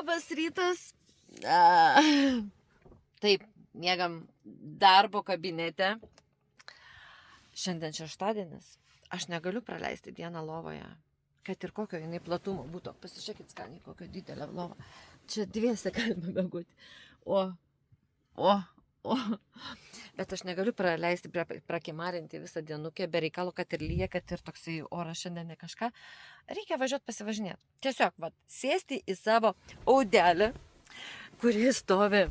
Labas rytas. Taip, miegam darbo kabinete. Šiandien šeštadienis. Aš negaliu praleisti dieną lovoje. Kad ir kokio jinai platumo būtų. Pasižiūrėkit skaniai, kokio didelio lovo. Čia dviese galime begūti. Bet aš negaliu praleisti, prakimarinti visą dienukę, be reikalo, kad ir lyja, kad ir toksai oras šiandien ne kažką. Reikia važiuoti pasivažinėti. Tiesiog, sėsti į savo audelį, kuris stovi.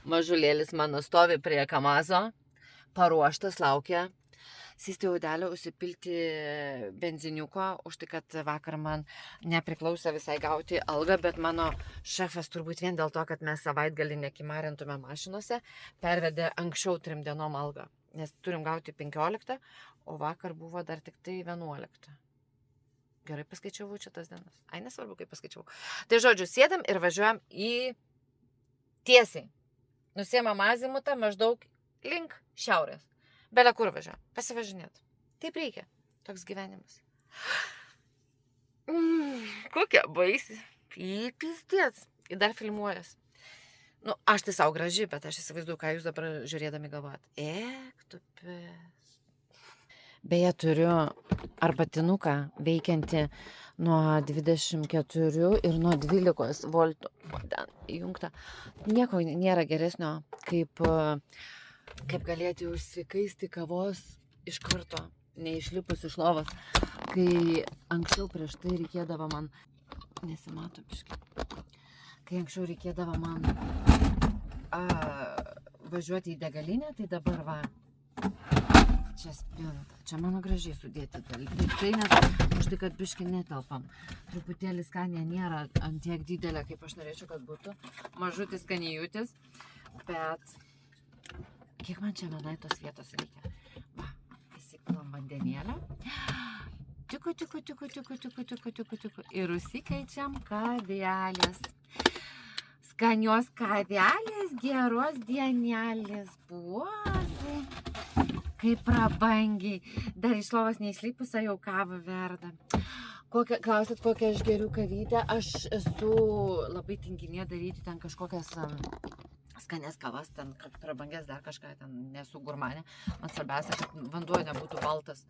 Mažulėlis mano stovi prie Kamazo, paruoštas, laukia. Sėsti audelį, užsipilti benziniuko, už tai, kad vakar man nepriklausė visai gauti algą, bet mano šefas turbūt vien dėl to, kad mes savaitgalį nekimarintume mašinose, pervedė anksčiau 3 dienom algą. Nes turim gauti 15, o vakar buvo dar tik tai 11. Gerai paskaičiavau šitas dienas. Ai, nesvarbu, kaip paskaičiavau. Tai žodžiu, sėdam ir važiuojam į tiesiai. Nusiemam azimutą maždaug link šiaurės. Belia kur važiuojam. Pasivažinėt. Taip reikia. Toks gyvenimas. Kokia baisi. Pystėts. Ir dar filmuojas. Aš tai savo graži, bet aš įsivaizduoju, ką jūs dabar žiūrėdami galvojat. Tupės. Beje, turiu arbatinuką veikiantį nuo 24 ir nuo 12 voltų. Ten įjungta. Nieko nėra geresnio, kaip galėti užsikaisti kavos iš karto, neišlipus iš lovos. Kai anksčiau prieš tai reikėdavo man, nesimato biškai, kai anksčiau reikėdavo man važiuoti į degalinę, tai dabar čia spinta, čia mano gražiai sudėti daiktai, nes už tai, kad biškai netelpam. Truputėlį skanė nėra ant tiek didelė, kaip aš norėčiau, kad būtų. Mažutis skanijutis, bet kiek man čia vienai tos vietos reikia. Įsipilam vandenėlę. Tiku. Ir užsikeičiam kavelės. Skanios kavelės, geros dienelės. Buozai. Kaip prabangiai. Dar iš lovos neišlipusi, jau kava verda. Klausit, kokią aš geriu kavytę. Aš esu labai tinginė daryti ten kažkokias skanės kavas, ten prabangės dar kažką, ten nesu gurmanė. Man svarbiausia, kad vanduo nebūtų baltas.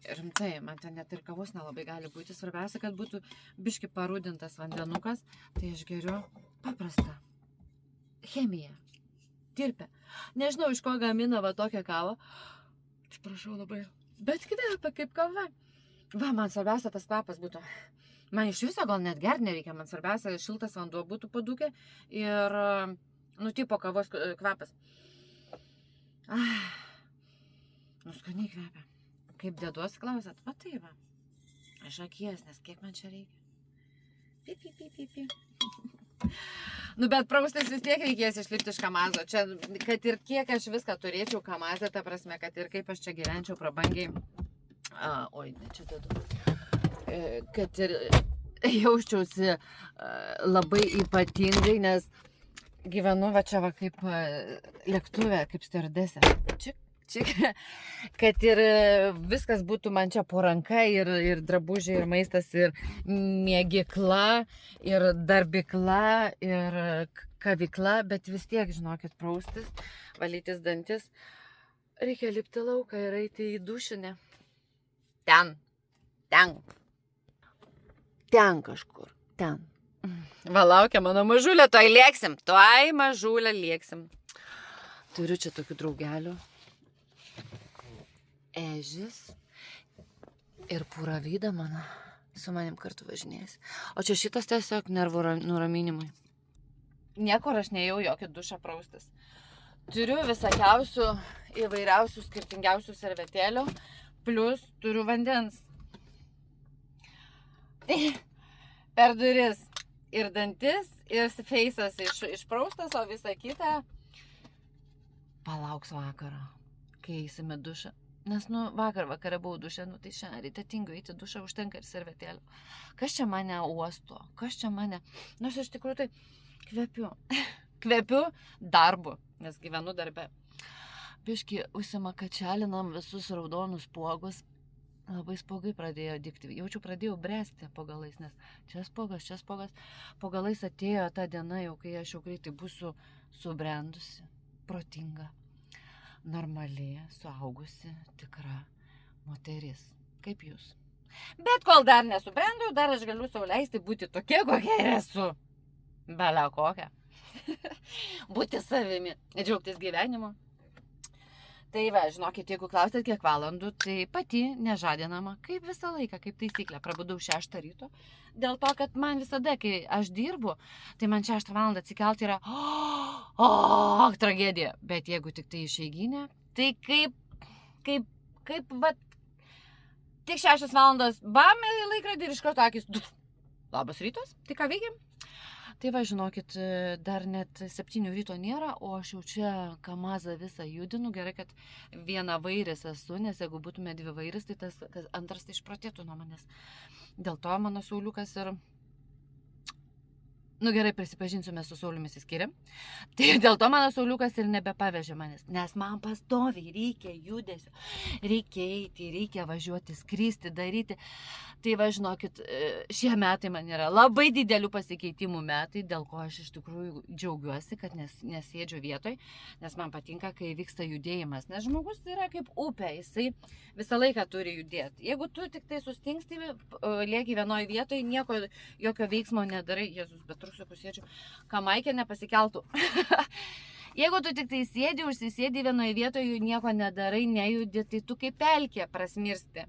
Rimtai, man ten net ir kavos nelabai gali būti. Svarbiausia, kad būtų biški parūdintas vandenukas. Tai aš geriu paprastą chemiją. Tirpę. Nežinau, iš ko gamina tokią kavą. Atsiprašau labai. Bet kvepia kaip kava. Man svarbiausia tas kvapas būtų. Man iš viso gal net gert nereikia. Man svarbiausia, šiltas vanduo būtų padūkę ir tipo kavos kvapas. Skaniai kvepia. Kaip deduosi, klausat? Tai va. Iš akies, nes kiek man čia reikia. Pi. Bet praustis vis tiek reikės išlipti iš Kamazo. Čia, kad ir kiek aš viską turėčiau Kamazę, ta prasme, kad ir kaip aš čia gyvenčiau prabangiai. Čia dedu. Kad ir jausčiausi labai ypatingai, nes gyvenu čia kaip lėktuvė, kaip stewardesė. Kad ir viskas būtų man čia po ranka, ir drabužiai, ir maistas, ir miegikla, ir darbikla, ir kavykla, bet vis tiek, žinokit, praustis, valytis dantis. Reikia lipti lauką ir eiti į dušinę. Ten kažkur, ten. Laukia mano mažulė, tuoj lėksim, Turiu čia tokių draugelių. Ežis ir Puravyda mano su manim kartu važinės. O čia šitas tiesiog nervų nuraminimui. Niekur aš neėjau jokį dušą praustis. Turiu visokiausių, įvairiausių, skirtingiausių servetėlių, plus turiu vandens. Per duris ir dantis, ir feisas išpraustas, o visa kita palauks vakaro, kai eisime dušą. Nes vakare buvau dušę, tai šiandien ryte tingiu eiti dušą, užtenka ir servetėlių. Kas čia mane uosto? Kas čia mane? Nors iš tikrųjų tai kvepiu. Kvepiu darbu, nes gyvenu darbe. Biški užsimakačelinam visus raudonus spuogus. labai spuogai pradėjo dygti. Jaučiu, pradėjau bręsti po galais, nes čia spuogas. Po galais atėjo ta diena, jau kai aš jau greitai būsiu subrendusi, protinga, normali, suaugusi, tikra moteris. Kaip jūs? Bet kol dar nesubrendau, dar aš galiu sau leisti būti tokia, kokia ir esu. Bele kokia. Būti savimi, džiaugtis gyvenimu. Tai va, žinokit, jeigu klausėt kiek valandų, tai pati nežadinama, kaip visą laiką, kaip taisyklė, prabudau 6 ryto. Dėl to, kad man visada, kai aš dirbu, tai man 6 valandą atsikelti yra tragedija. Bet jeigu tik tai išeiginė, tai kaip, va, tik 6 valandos, bam, laikrodį ir iš karto akis, labas rytas, tai ką veikiam? Tai va, žinokit, dar net 7 ryto nėra, o aš jau čia kamazą visą judinu. Gerai, kad viena vairis esu, nes jeigu būtume 2 vairis, tai tas antras tai išprotėtų nuo manęs. Dėl to mano Sauliukas ir... Nu gerai, prisipažinsiu, mes su Sauliumi išsiskyrėm. Tai dėl to mano Sauliukas ir nebepavežė manęs, nes man pastoviai reikia judesio, reikia eiti, reikia važiuoti, skristi, daryti. Tai va, žinokit, šie metai man yra labai didelių pasikeitimų metai, dėl ko aš iš tikrųjų džiaugiuosi, kad nesėdžiu vietoj, nes man patinka, kai vyksta judėjimas. Nes žmogus yra kaip upė, jisai visą laiką turi judėti. Jeigu tu tik tai sustingsti, lieki vienoje vietoje, nieko, jokio veiksmo nedarai, Jėzus, bet trusiukus sėdžiu, kamaikė nepasikeltų. Jeigu tu tik tai sėdi, užsisėdi vienoje vietoje, nieko nedarai, nejudi, tai tu kaip pelkė prasmirsti.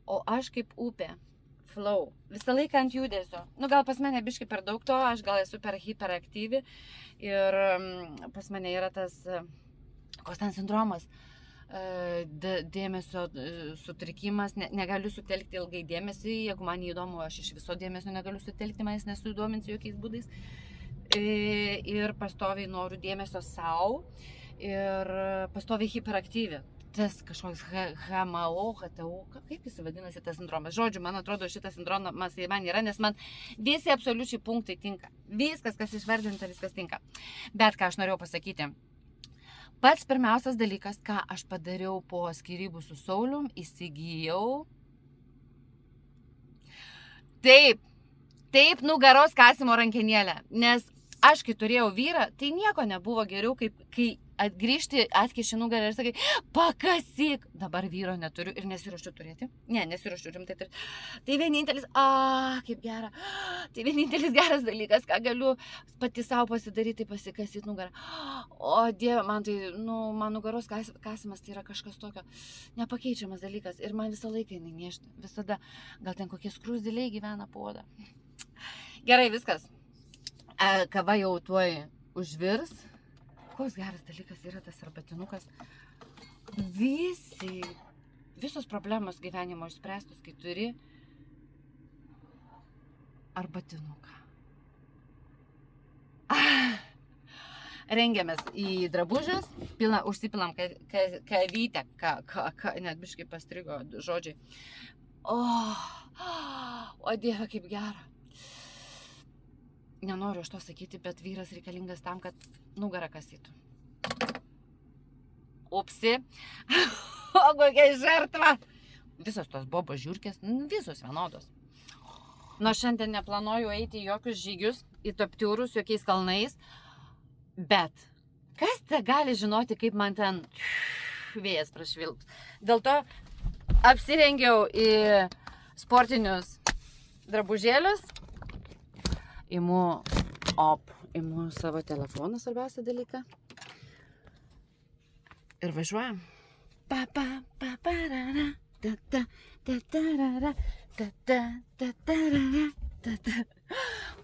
O aš kaip upė, flow, visą laiką ant judesio. Nu, gal pas mane biškai per daug to, aš gal esu per hiperaktyvi ir pas mane yra tas, koks ten sindromas, dėmesio sutrikimas, negaliu sutelkti ilgai dėmesį, jeigu man įdomu, aš iš viso dėmesio negaliu sutelkti, manęs nesuįdominsiu jokiais būdais. Ir pastoviai noriu dėmesio savo ir pastoviai hiperaktyvi. Tas kažkoks HMO, kaip jis vadinasi tas sindromas. Žodžiu, man atrodo, šitas sindromas man yra, nes man visi absoliučiai punktai tinka. Viskas, kas išvardinta, viskas tinka. Bet ką aš norėjau pasakyti. Pats pirmiausias dalykas, ką aš padariau po skyrybų su Saulium, įsigijau. Taip, nugaros kasimo rankenėlę. Nes aš, kai turėjau vyrą, tai nieko nebuvo geriau, kaip kai grįžti, atkiši nugarą ir sakai, pakasyk. Dabar vyro neturiu ir nesiruošiu turėti. Ne, nesiruošiu rimtai turėti. Tai vienintelis, kaip gera. Tai vienintelis geras dalykas, ką galiu pati savo pasidaryti, tai pasikasyti nugarą. O Dieve, man tai, man nugaros kasimas tai yra kažkas tokio nepakeičiamas dalykas. Ir man visą laiką jinai niežti. Visada. Gal ten kokie skruzdėliai gyvena po oda. Gerai, viskas. Kava jau tuoj užvirs. Koks geras dalykas yra tas arbatinukas. Visos problemos gyvenimo išspręstos, kai turi arbatinuką. Rengiamės į drabužius, užsipilam kavytę, net biškai pastrigo žodžiai. O Dieve, kaip gera. Nenoriu aš to sakyti, bet vyras reikalingas tam, kad nugarą kasytų. Upsi. O kokia žertva. Visos tos bobos žiurkės, visos vienodos. Nuo šiandien neplanuoju eiti į jokius žygius, į Taptiūrus, jokiais kalnais. Bet kas te gali žinoti, kaip man ten vėjas prašvilps. Dėl to apsirengiau į sportinius drabužėlius. Imu savo telefoną, svarbiausią dalyką. Ir važiuojam.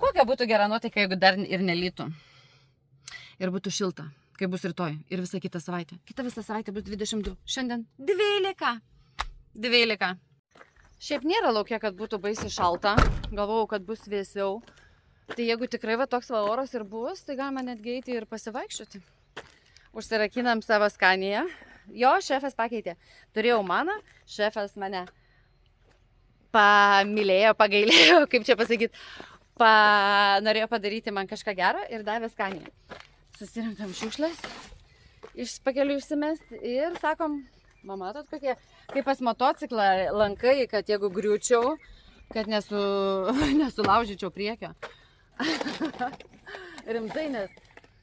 Kokia būtų gera nuotaika, jeigu dar ir nelytų. Ir būtų šilta, kai bus rytoj. Ir visą kitą savaitę. Kita visą savaitę bus 22. Šiandien 12. Šiaip nėra laukia, kad būtų baisiai šalta. Galvojau, kad bus vėsiau. Tai jeigu tikrai va toks va oras ir bus, tai galima netgi eiti ir pasivaikščioti. Užsirakinam savo skaniją. Jo, šefas pakeitė. Turėjau maną, šefas mane pamylėjo, pagailėjo, kaip čia pasakyti, norėjo padaryti man kažką gerą ir davė skaniją. Susirinkam šiukšlės, pakeliu išsimesti ir sakom, Matot, kokie, kaip pas motociklą lankai, kad jeigu griūčiau, kad nesulaužyčiau priekio. Rimtai, nes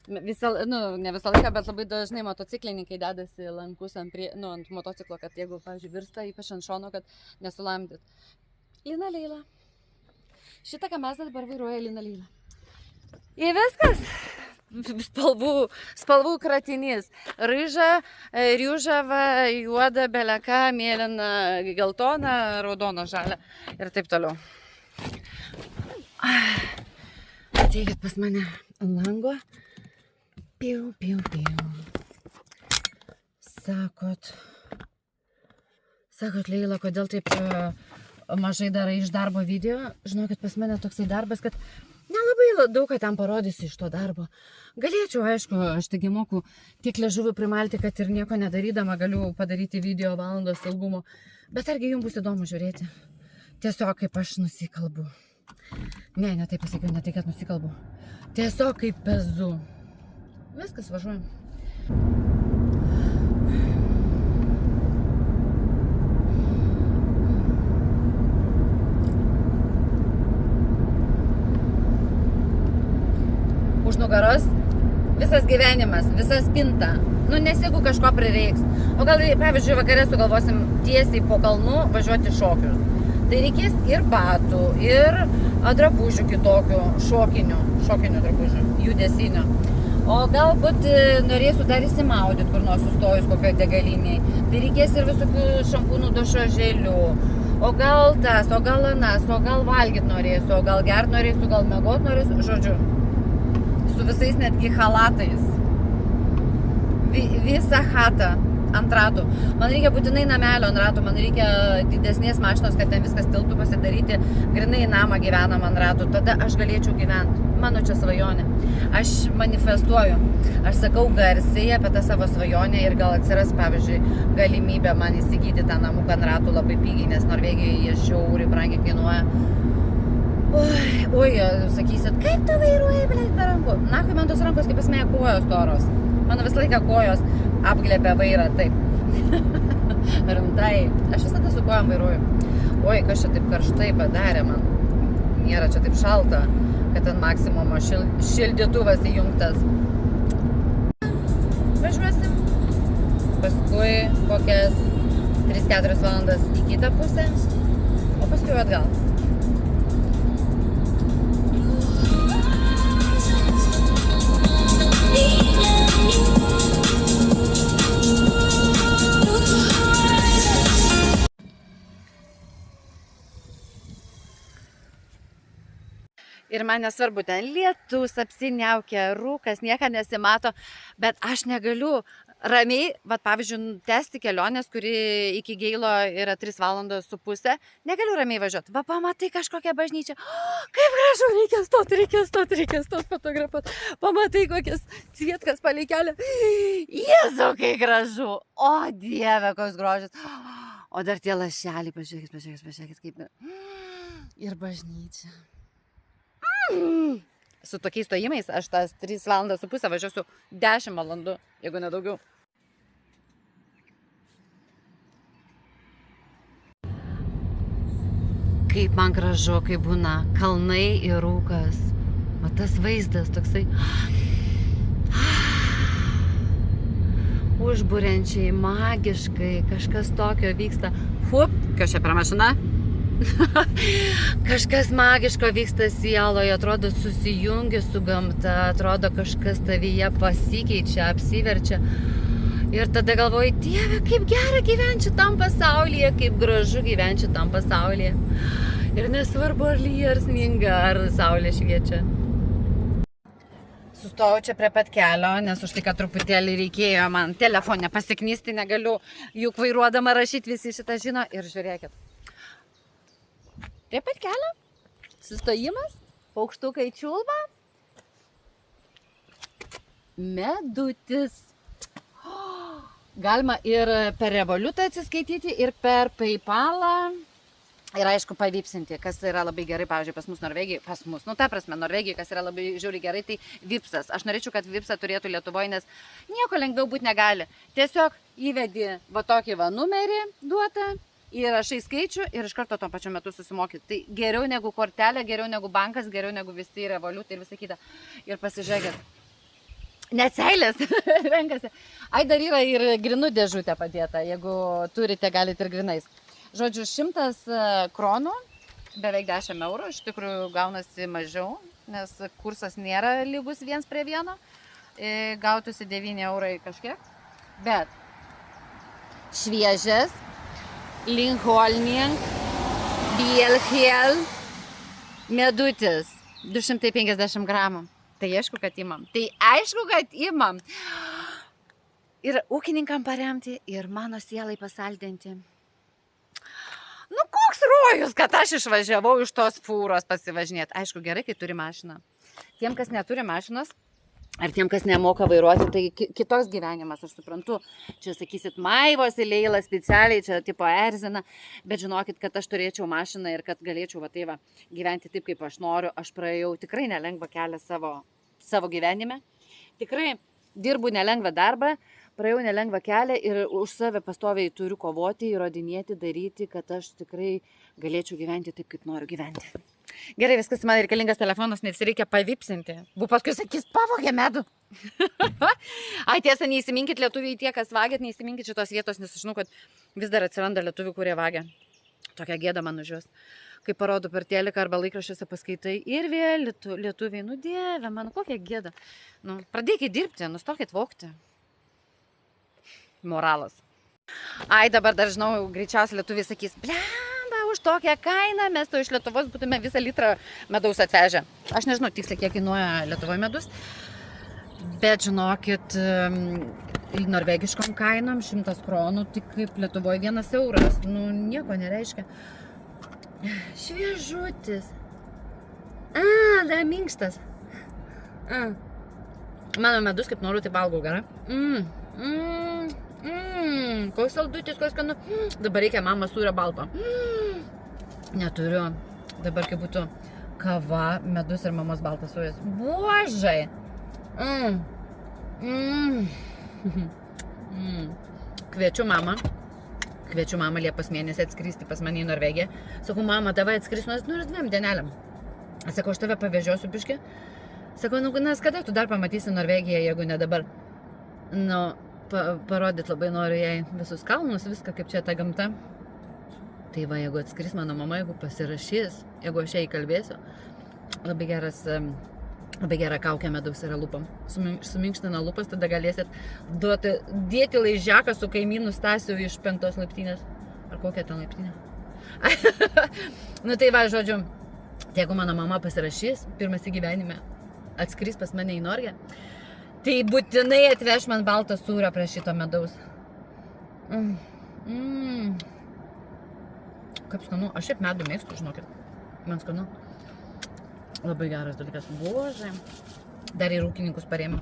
ne visą laiką, bet labai dažnai motociklininkai dedasi lankus ant motociklo, kad jeigu, pavyzdžiui, virsta, ypač ant šono, kad nesulamdyt. Lina Leila. Šitą, ką mes dabar vairuoja Lina Leila. Ir viskas. Spalvų kratinys. Ryža, riužava, juoda, beleka, mėlyna, geltona, raudona, žalia ir taip toliau. Ateikit pas mane ant lango. Piu, piu, piu. Sakot, Leila, kodėl taip mažai darai iš darbo video? Žinokit, pas mane toksai darbas, kad nelabai daug ką ten parodysiu iš to darbo. Galėčiau, aišku, aš taigi moku tiek liežuvių primalti, kad ir nieko nedarydama galiu padaryti video valandos ilgumo. Bet argi jums bus įdomu žiūrėti? Tiesiog kaip aš nusikalbu. Ne taip pasakiau, ne tai, kad nusikalbu. Tiesiog kaip pezu. Viskas, važiuojam. Už nugaros visas gyvenimas, visa spinta. Nes jeigu kažko prireiks. O gal, pavyzdžiui, vakarė sugalvosim tiesiai po kalnu važiuoti šokius. Tai reikės ir batų, ir drabužių kitokių, šokinių drabužių, judesinių. O galbūt norėsiu dar įsimaudyti kur nors sustojus kokio degaliniai. Tai reikės ir visokių šampūnų dašožėlių. O gal tas, o gal anas, o gal valgyt norėsiu, o gal gert norėsiu, gal miegot norėsiu. Žodžiu, su visais netgi halatais. Visą chatą ant ratų. Man reikia būtinai namelio ant ratų, man reikia didesnės mašinos, kad ten viskas tilptų, pasidaryti grinai namą gyvenam ant ratų. Tada aš galėčiau gyventi. Mano čia svajonė. Aš manifestuoju. Aš sakau garsiai apie tą savo svajonę ir gal atsiras, pavyzdžiui, galimybė man įsigyti tą namuką ant ratų labai pigiai, nes Norvegijoje jie žiauriai brangiai kainuoja. Oi, sakysit, kaip tu vairuoji, blėt, be rankų? Nahui, man tos rankos kaip esmė kojos toros. Mano visą laiką kojos apglėbė vairą, taip. Rimtai. Aš visada su kojom vairuoju. Oi, kas čia taip karštai padarė man. Nėra čia taip šalta, kad ant maksimumo šildytuvas įjungtas. Važiuosim. Paskui kokias 3-4 valandas į kitą pusę, o paskui atgal. Ir man nesvarbu, ten lietus apsiniaukia, rūkas, nieka nesimato, bet aš negaliu ramiai, pavyzdžiui, tęsti kelionės, kuri iki Geilo yra 3,5 valandos, negaliu ramiai važiuoti. Pamatai kažkokią bažnyčią, kaip gražu, reikia stoti fotografuoti. Pamatai kokias cvietkas palei kelią. Jėzau, kaip gražu. O Dieve, koks grožis. O dar tie lašeliai, pažiūrėkit, kaip. Ir bažnyčia. Su tokiais stojimais aš tas 3,5 valandas važiuosiu 10 valandų, jeigu nedaugiau. Kaip man gražu, kaip būna kalnai ir rūkas. O tas vaizdas toksai užburiančiai, magiškai, kažkas tokio vyksta. Kas čia per mašina? Kažkas magiško vyksta sieloje, atrodo susijungi su gamta, atrodo kažkas tavyje pasikeičia, apsiverčia. Ir tada galvoji, Dieve, kaip gera gyventi šitam pasaulyje, kaip gražu gyventi šitam pasaulyje. Ir nesvarbu, ar lyja, ar sninga, ar saulė šviečia. Sustojau čia prie pat kelio, nes už tai, kad truputėlį reikėjo man telefone pasiknisti, negaliu juk vairuodama rašyti, visi šitą žino. Ir žiūrėkit. Prie pat kelio, sustojimas, paukštukai čiulba, medutis. Galima ir per Revolutą atsiskaityti, ir per PayPalą. Ir aišku, pavipsinti, kas yra labai gerai, pavyzdžiui, pas mus Norvegijoje, Norvegijoje, kas yra labai žiūri gerai, tai vipsas. Aš norėčiau, kad vipsą turėtų Lietuvoje, nes nieko lengviau būti negali. Tiesiog įvedi va tokį va numerį duotą, įrašai skaičių ir iš karto tuo pačiu metu susimokyti. Tai geriau negu kortelė, geriau negu bankas, geriau negu visi Revolut ir visa kita. Ir pasižiūrėkit. Net seilės renkasi. Ai, dar yra ir grinų dėžutė padėta, jeigu turite, galite ir grinais. Žodžiu, 100 kronų, beveik 10 eurų, iš tikrųjų gaunasi mažiau, nes kursas nėra lygus 1:1, gautųsi 9 eurai kažkiek, bet šviežias, Lingholning, Bielhel, medutis, 250 gramų. Tai aišku, kad imam. Ir ūkininkam paremti, ir mano sielai pasaldinti. Nu, koks rojus, kad aš išvažiavau iš tos fūros pasivažinėti. Aišku, gerai, kai turi mašiną. Tiem, kas neturi mašinos, ar tiem, kas nemoka vairuoti, tai kitoks gyvenimas, aš suprantu. Čia sakysit, maivosi Leila specialiai, čia tipo erzina, bet žinokit, kad aš turėčiau mašiną ir kad galėčiau gyventi taip, kaip aš noriu. Aš praėjau tikrai nelengvą kelią savo gyvenime. Tikrai dirbu nelengvą darbą. Praėjau nelengvą kelią ir už save pastoviai turiu kovoti, įrodinėti, daryti, kad aš tikrai galėčiau gyventi taip, kaip noriu gyventi. Gerai, viskas, man reikalingas telefonas, nes reikia pavipsinti. Paskui sakys, pavogė medų. Ai, tiesa, neįsiminkit lietuviai tie, kas vagėt, neįsiminkit šitos vietos, nes aš žinau, kad vis dar atsiranda lietuvių, kurie vagia. Tokia gėda man už juos. Kai parodo per teliką arba laikraščiuose paskaitai ir vėl lietuviai, nu dieve, man kokia gėda. Nu, pradėkit dirbti, nustokit vogti. Moralas. Ai, dabar dar žinau, greičiausiai lietuviai sakys, blemba, už tokią kainą mes to iš Lietuvos būtume visą litrą medaus atvežę. Aš nežinau tiksliai, kiek kainuoja Lietuvoje medus, bet žinokit, norvegiškom kainom 100 kronų, tik kaip Lietuvoje 1 euras. Nu, nieko nereiškia. Šviežutis. Dar minkštas. Mano medus, kaip noriu, tai valgau, gerai? Koks saldutis, koks skanu. Dabar reikia mama sūrio balto. Neturiu. Dabar kaip būtų kava, medus ir mamos baltas sūris. Buožai. Kviečiu mamą Liepos mėnesį atskristi pas mane į Norvegiją. Sakau, mama, tave atskris nors 2 dienelėm. Sakau, aš tave pavežiosiu biškį. Sakau, nes kada tu dar pamatysi Norvegiją, jeigu ne dabar? Nu, parodyt labai noriu jai visus kalnus, viską, kaip čia ta gamta. Tai va, jeigu atskris mano mama, jeigu pasirašys, jeigu aš ją įkalbėsiu, labai gera kaukė medaus yra lūpam. Suminkština lūpas, tada galėsit dėti laižiaką su kaimynu Stasiu iš 5 laiptinės. Ar kokia ten laiptinė? Nu tai va, žodžiu, jeigu mano mama pasirašys, pirmas į gyvenime atskris pas mane į Norvegiją, tai būtinai atveš man baltą sūrio prie šito medaus. Kaip skanu, aš šiaip medų mėgstu, žinokit. Man skanu. Labai geras dalykas. Bože. Dar ir ūkininkus parėmiau.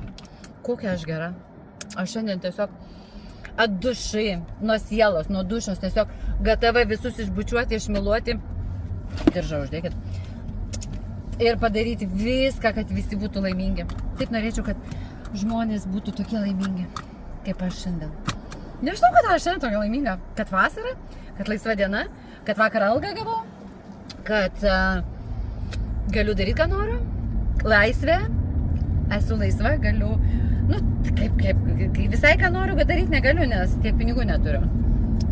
Kokia aš gera. Aš šiandien tiesiog atdušai, nuo sielos, nuo dušos, tiesiog gatava visus išbučiuoti, išmiluoti. Diržą uždėkit. Ir padaryti viską, kad visi būtų laimingi. Taip norėčiau, kad žmonės būtų tokie laimingi, kaip aš šiandien. Nežinau, kad aš šiandien tokia laiminga. Kad vasara, kad laisva diena, kad vakar algą gavau, kad galiu daryti, ką noriu. Laisvė, esu laisva, galiu, nu, kaip visai ką noriu, bet daryti negaliu, nes tiek pinigų neturiu.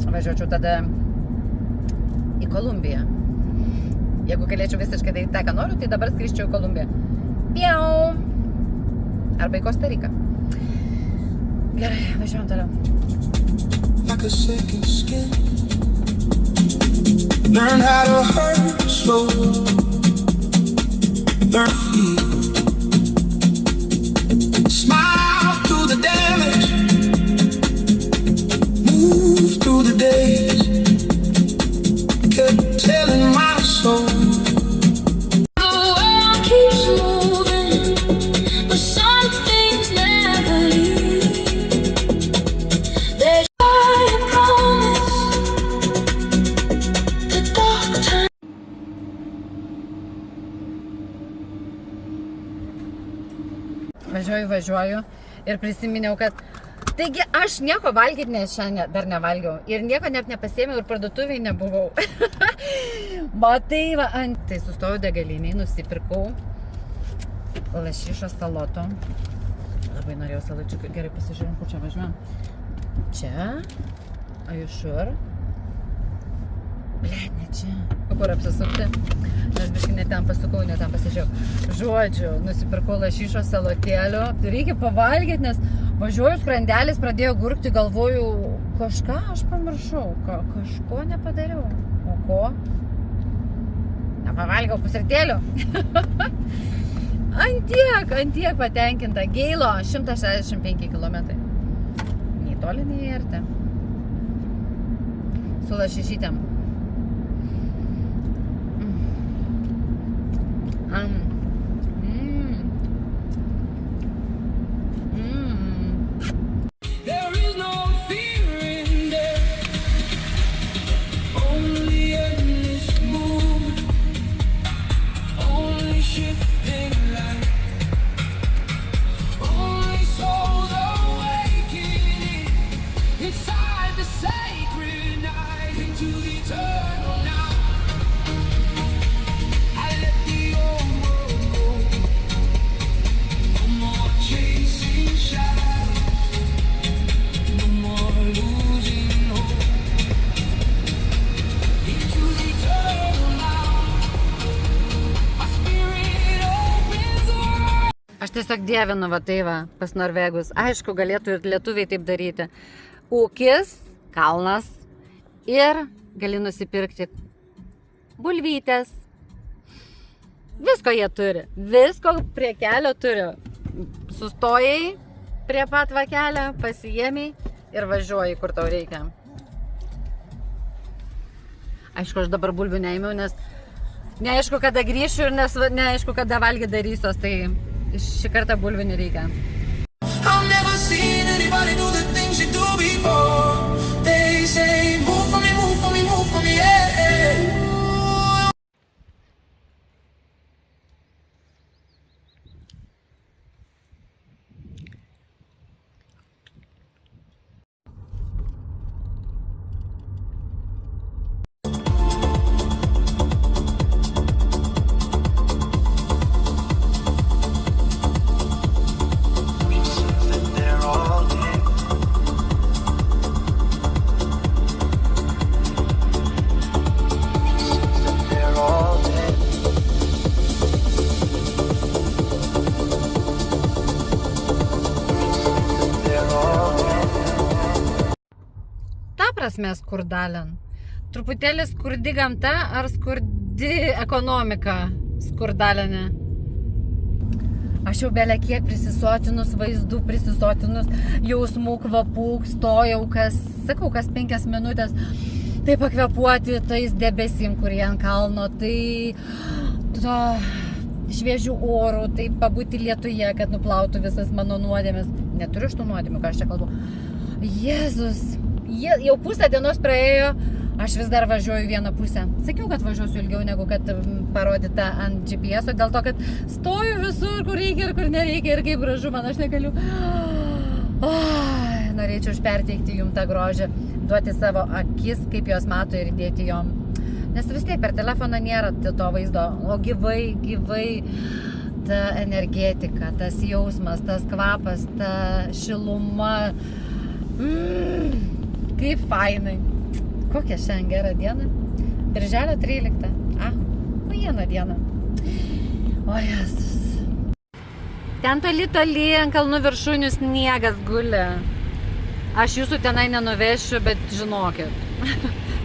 Važiuočiau tada į Kolumbiją. Jeigu galėčiau visiškai daryti tą, ką noriu, tai dabar skriščiau į Kolumbiją. Piau! Arba į Kosta Riką. Gerai, važiuojam toliau. Learn how to hurt slow. Learn to feel. Smile through the damage. Move through the days. Kept telling my soul. važiuoju ir prisiminiau, kad taigi aš nieko valgyti šiandien dar nevalgiau ir nieko net nepasėmiau ir parduotuviai nebuvau. Matai, va, tai sustojau degaliniai, nusipirkau lašišos saloto. Labai norėjau salačiukų, gerai pasižiūrėjom, kur čia važiuojam. Čia, are you sure? Blet, ne čia. Kur apsisukti? Aš biškai ne ten pasukau, ne ten pasižiūrėjau. Žodžiu, nusipirkau lašišos salotėlių. Reikia pavalgyti, nes važiuoju skrandelis, pradėjo gurkti, galvoju, kažką aš pamiršau, kažko nepadariau. O ko? Nepavalgiau pusrytėlių. Antiek patenkinta. Geilo, 165 km. Nei toli, nei arti. Su lašišytėm. Aš tiesiog dievinu va tai va pas norvegus. Aišku, galėtų ir lietuviai taip daryti. Ūkis, kalnas ir gali nusipirkti bulvytės. Visko jie turi. Visko prie kelio turi. Sustojai prie pat va kelio, pasiėmei ir važiuoji, kur tau reikia. Aišku, aš dabar bulvių neėmiau, nes neaišku, kada grįšiu ir neaišku, kada valgyti darysios, tai šį kartą bulvių nereikia. Prasme skurdalen. Truputėlį skurdi gamta ar skurdi ekonomika skurdalenė. Aš jau belia kiek prisisotinus vaizdų, prisisotinus jausmų, kvapų, stojau kas 5 minutės. Tai pakvepuoti tais debesim, kurie ant kalno, tai šviežių orų, tai pabūti lietuje, kad nuplautų visas mano nuodėmes. Neturiu šitų nuodėmių, ką aš čia kalbu. Jėzus! Jau pusę dienos praėjo, aš vis dar važiuoju vieną pusę. Sakiau, kad važiuosiu ilgiau negu kad parodyta ant GPS-o, dėl to, kad stoju visur, kur reikia ir kur nereikia ir kaip gražu man, aš negaliu. Norėčiau perteikti jums tą grožį, duoti savo akis, kaip jos mato ir dėti jom. Nes vis tiek per telefoną nėra to vaizdo, o gyvai ta energetika, tas jausmas, tas kvapas, ta šiluma. Kaip fainai. Kokia šiandien gera diena? Birželio 13. Viena diena. O Jėzus. Ten toli ant kalnų viršūnių sniegas guli. Aš jūsų tenai nenuvešiu, bet žinokit,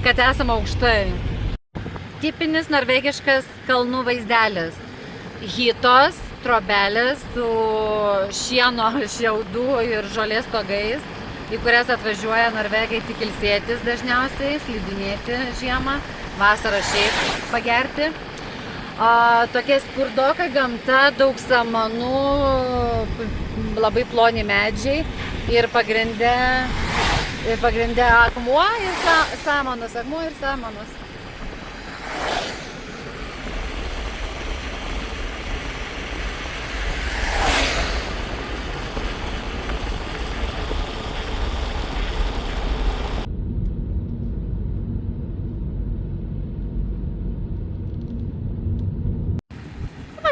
kad esame aukštai. Tipinis norvegiškas kalnų vaizdelis. Hitos, trobelės su šieno, šiaudų ir žolės stogais, į kurias atvažiuoja norvegai tik ilsėtis dažniausiai, slidinėti žiemą, vasarą šiaip pagerti. Tokia skurdoka gamta, daug samanų, labai ploni medžiai ir pagrinde akmuo ir samanos.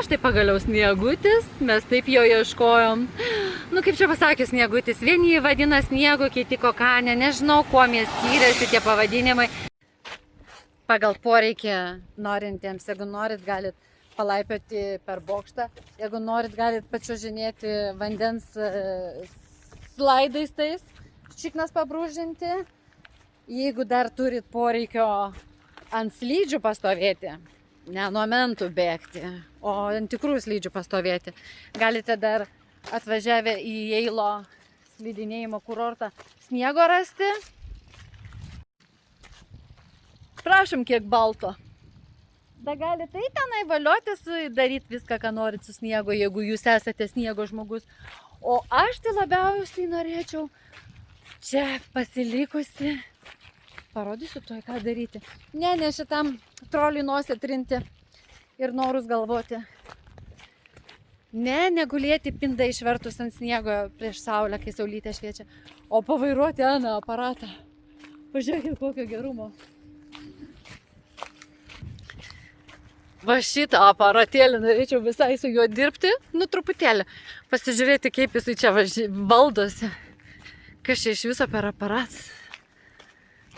štai pagaliau sniegutis, mes taip jo ieškojom. Nu, kaip čia pasakius, sniegutis. Vieni jį vadina sniegu, kiti kokanė. Nežinau, kuo jie skiriasi tie pavadinimai. Pagal poreikį norintiems, jeigu norit, galit palaipioti per bokštą. Jeigu norit, galit pačiuožinėti vandens slaidais tais, šiknas pabrūžinti. Jeigu dar turit poreikio ant slydžių pastovėti, ne nuo mentų bėgti, o ant tikrų slydžių pastovėti, galite dar atvažiavę į Jeilo slidinėjimo kurortą sniego rasti. Prašom, kiek balto. Da galite tai tenai valiotis, daryti viską, ką norit su sniego, jeigu jūs esate sniego žmogus. O aš tai labiausiai norėčiau čia pasilikusi. Parodysiu tuoj, ką daryti. Ne šitam troliui nosį trinti ir norus galvoti. Negulėti pindą išvertus ant sniego prieš saulę, kai saulytė šviečia, o pavairuoti aną aparatą. Pažiūrėkit, kokio gerumo. Va šitą aparatėlį norėčiau visai su juo dirbti, nu truputėlį. Pasižiūrėti, kaip jisai čia valdosi. Kas čia iš viso per aparatas.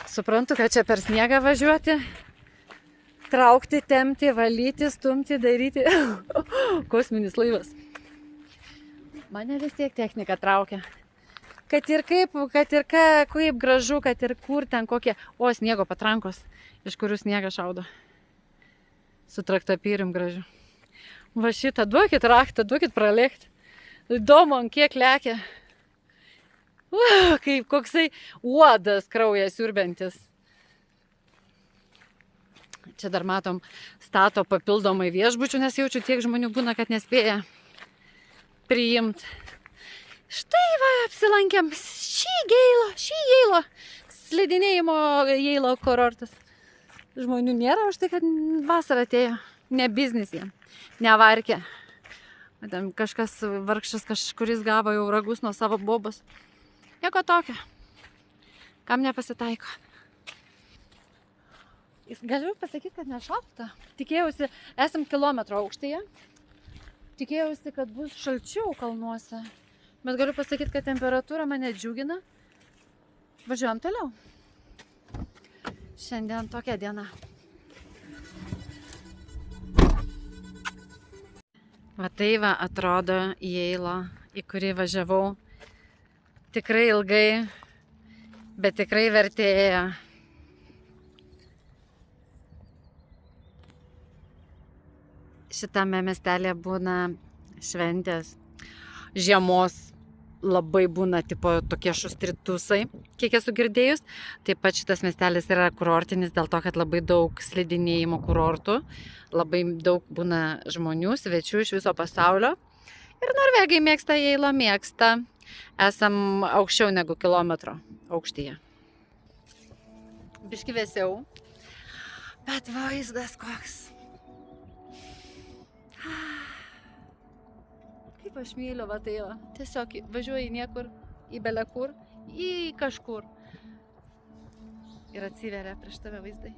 Suprantu, kad čia per sniegą važiuoti, traukti, tempti, valyti, stumti, daryti. Kosminis laivas. Mane vis tiek technika traukia. Kad ir kaip gražu, kad ir kur ten kokie. O, sniego patrankos, iš kurių sniegą šaudo. Su traktapyrim gražiu. Va šitą, duokit raktą, duokit pralėkti. Įdomu, ant kiek lekia. Kaip koksai uodas kraujas siurbiantis. Čia dar matom, stato papildomai viešbučių, nes jaučiu tiek žmonių būna, kad nespėja priimti. Štai va, apsilankėm šį Jeilo, slidinėjimo Jeilo kurortas. Žmonių nėra už tai, kad vasara atėjo, ne biznis jie, ne varkė. Ten kažkas vargšas kažkuris gavo jau ragus nuo savo bobos. Nieko tokio. Kam nepasitaiko. Galiu pasakyti, kad nešalta. Tikėjausi, esam kilometro aukštyje. Tikėjausi, kad bus šalčiau kalnuose. Bet galiu pasakyti, kad temperatūra mane džiugina. Važiuojam toliau. Šiandien tokia diena. Va tai va atrodo Jeilo, į kurį važiavau. Tikrai ilgai, bet tikrai vertėjo. Šitame miestelėje būna šventės, žiemos labai būna tipo tokie šustritusai, kiek esu girdėjus. Taip pat šitas miestelis yra kurortinis dėl to, kad labai daug slidinėjimo kurortų, labai daug būna žmonių, svečių iš viso pasaulio. Ir norvegai mėgsta Jeilo, mėgsta. Esam aukščiau negu kilometro aukštyje. Biški vėsiau, bet vaizdas koks. Kaip aš myliu va tai va. Tiesiog važiuoji niekur, į belekur, į kažkur. Ir atsiveria prieš tave vaizdai.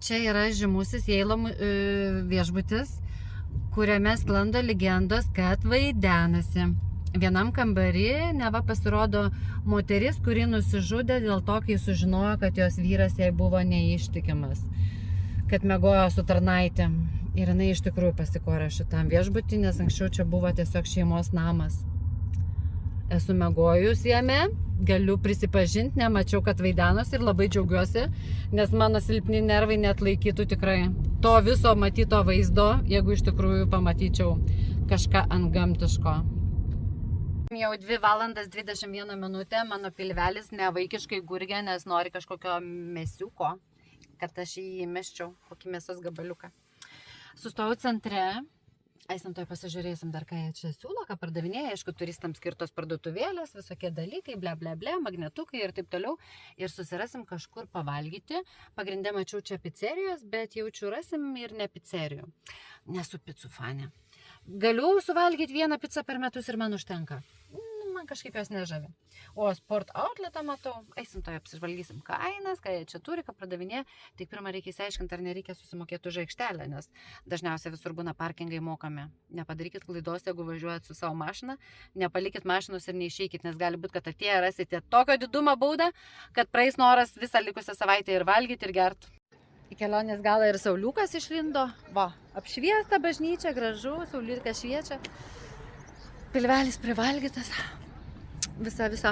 Čia yra žymusis Jeilo viešbutis, kuriame sklando legendos, kad vaidenasi. Vienam kambarį neva pasirodo moteris, kuri nusižudė dėl to, kai sužinojo, kad jos vyras jai buvo neištikimas. Kad miegojo su tarnaitėm. Ir jinai iš tikrųjų pasikorė šitam viešbutį, nes anksčiau čia buvo tiesiog šeimos namas. Esu miegojus jame, galiu prisipažinti, nemačiau, kad vaidenos ir labai džiaugiuosi, nes mano silpni nervai neatlaikytų tikrai to viso matyto vaizdo, jeigu iš tikrųjų pamatyčiau kažką antgamtiško. Jau 2 valandas 21 minutę, mano pilvelis nevaikiškai gurgia, nes nori kažkokio mesiuko. kad aš jį įmeščiau, kokį mėsos gabaliuką. Sustojau centre. Eisim toj pasižiūrėsim dar, ką jie čia siūlo, ką pardavinėja. Aišku, turistams skirtos parduotuvėlės, visokie dalykai, magnetukai ir taip toliau. Ir susirasim kažkur pavalgyti. Pagrindė mačiau čia pizzerijos, bet jaučiu rasim ir ne pizzerijų. Nesu picų fanė. Galiu suvalgyti vieną pizzą per metus ir man užtenka. Man kažkaip jos nežavi. O Sport Outletą matau. Eisim toj apsižvalgysim kainas, ką jie čia turi, ką pardavinėja. Tik pirmą reikia įsiaiškinti, ar nereikia susimokėti už aikštelę, nes dažniausiai visur būna parkingai mokami. Nepadarykit klaidos, jeigu važiuojat su savo mašina, nepalikit mašinos ir neišeikit, nes gali būti, kad atėję rasite tokio didumo baudą, kad praeis noras visą likusią savaitę ir valgyti, ir gert. Į kelionės galą ir sauliukas išlindo. Va, apšviesta bažnyčia, gražu, sauliukas šviečia. Pilvelis privalgytas. Visa.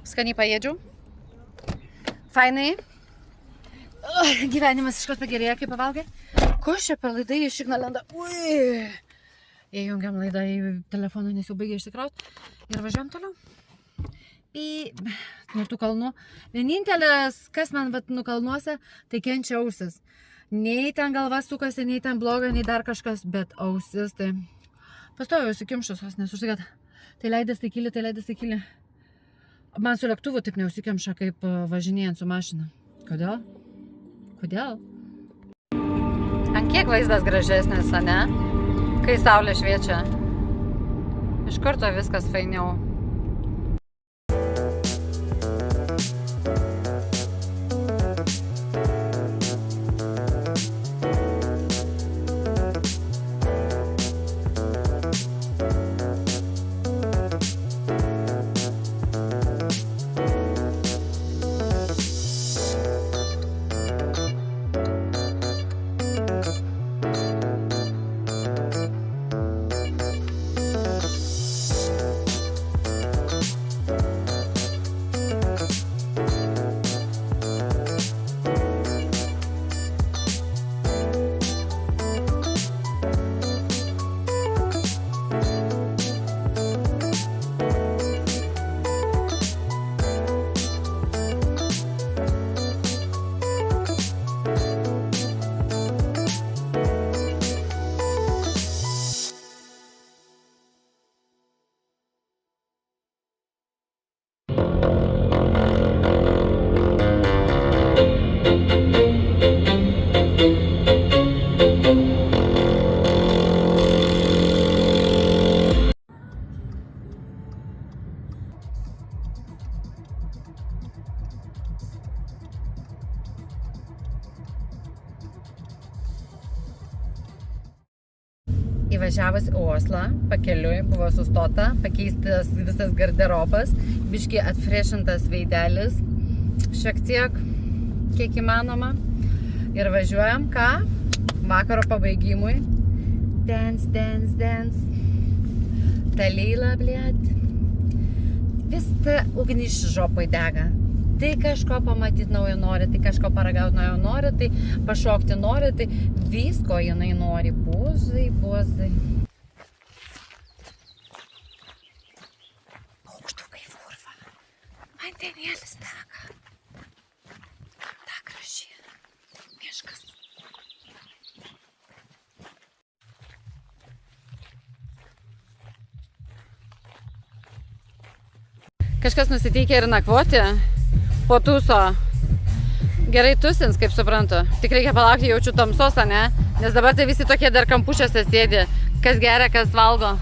Skaniai paėdžiau. Fainai. Gyvenimas iškart pagerėja, kai pavalgai. Koš čia per laidą iš Ignalendo? Ui. Įjungiam laidą į telefoną, nes jau baigė išsikraut. Ir važiuojam toliau. Nuo tų kalnų. Vienintelis, kas man nukalnuose, tai kenčia ausis. Nei ten galva sukasi, nei ten bloga, nei dar kažkas, bet ausis tai... Pastojau įsikimšusios, nes užsigat. Tai leidės tai kyli. Man su lėktuvu taip neusikimša, kaip važinėjant su mašina. Kodėl? Ant kiek vaizdas gražesnis, ane? Kai saulė šviečia. Iš karto viskas fainiau. Įvažiavus į Oslą, pakeliui buvo sustota, pakeistas visas garderobas, biški atfrešintas veidelis, šiek tiek, kiek įmanoma. Ir važiuojam ką? Vakaro pabaigimui. Dance. Talila, blėt. Vis ta ugnis žopoj dega. Tai kažko pamatyti naujo nori, tai kažko paragauti naujo nori, tai pašokti nori, tai visko jinai nori. Bozai. Paukštukai furva. Vandenėlis teka. Ta graži. Miškas. Kažkas nusiteikė ir nakvoti. Po tūso. Gerai tusins, kaip suprantu. Tik reikia palaukti, jaučiu tamsos, ne? Nes dabar tai visi tokie dar kampučiuose sėdi. Kas geria, kas valgo.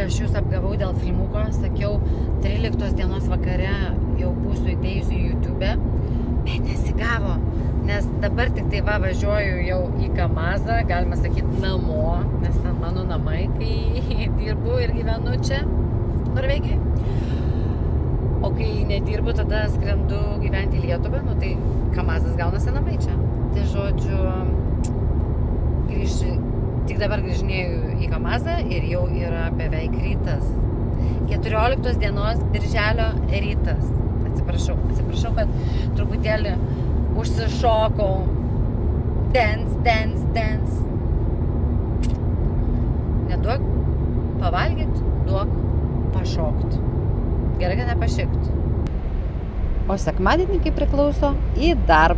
Aš jūs apgavau dėl filmuko, sakiau, 13 dienos vakare jau būsiu įdėjusi į YouTube, bet nesigavo, nes dabar tik tai važiuoju jau į Kamazą, galima sakyti namo, nes ten mano namai, kai dirbu ir gyvenu čia, Norvegijai. O kai nedirbu, tada skrendu gyventi į Lietuvą, nu tai Kamazas gaunasi namai čia. Tai žodžiu, tik dabar grįžinėjau į Kamazą ir jau yra beveik rytas. 14 dienos birželio rytas. Atsiprašau, kad truputėlį užsišokau. Dance. Neduok pavalgyt, duok pašokt. Gerai, kad nepašikt. O sekmadienį, kai priklauso, į darbą.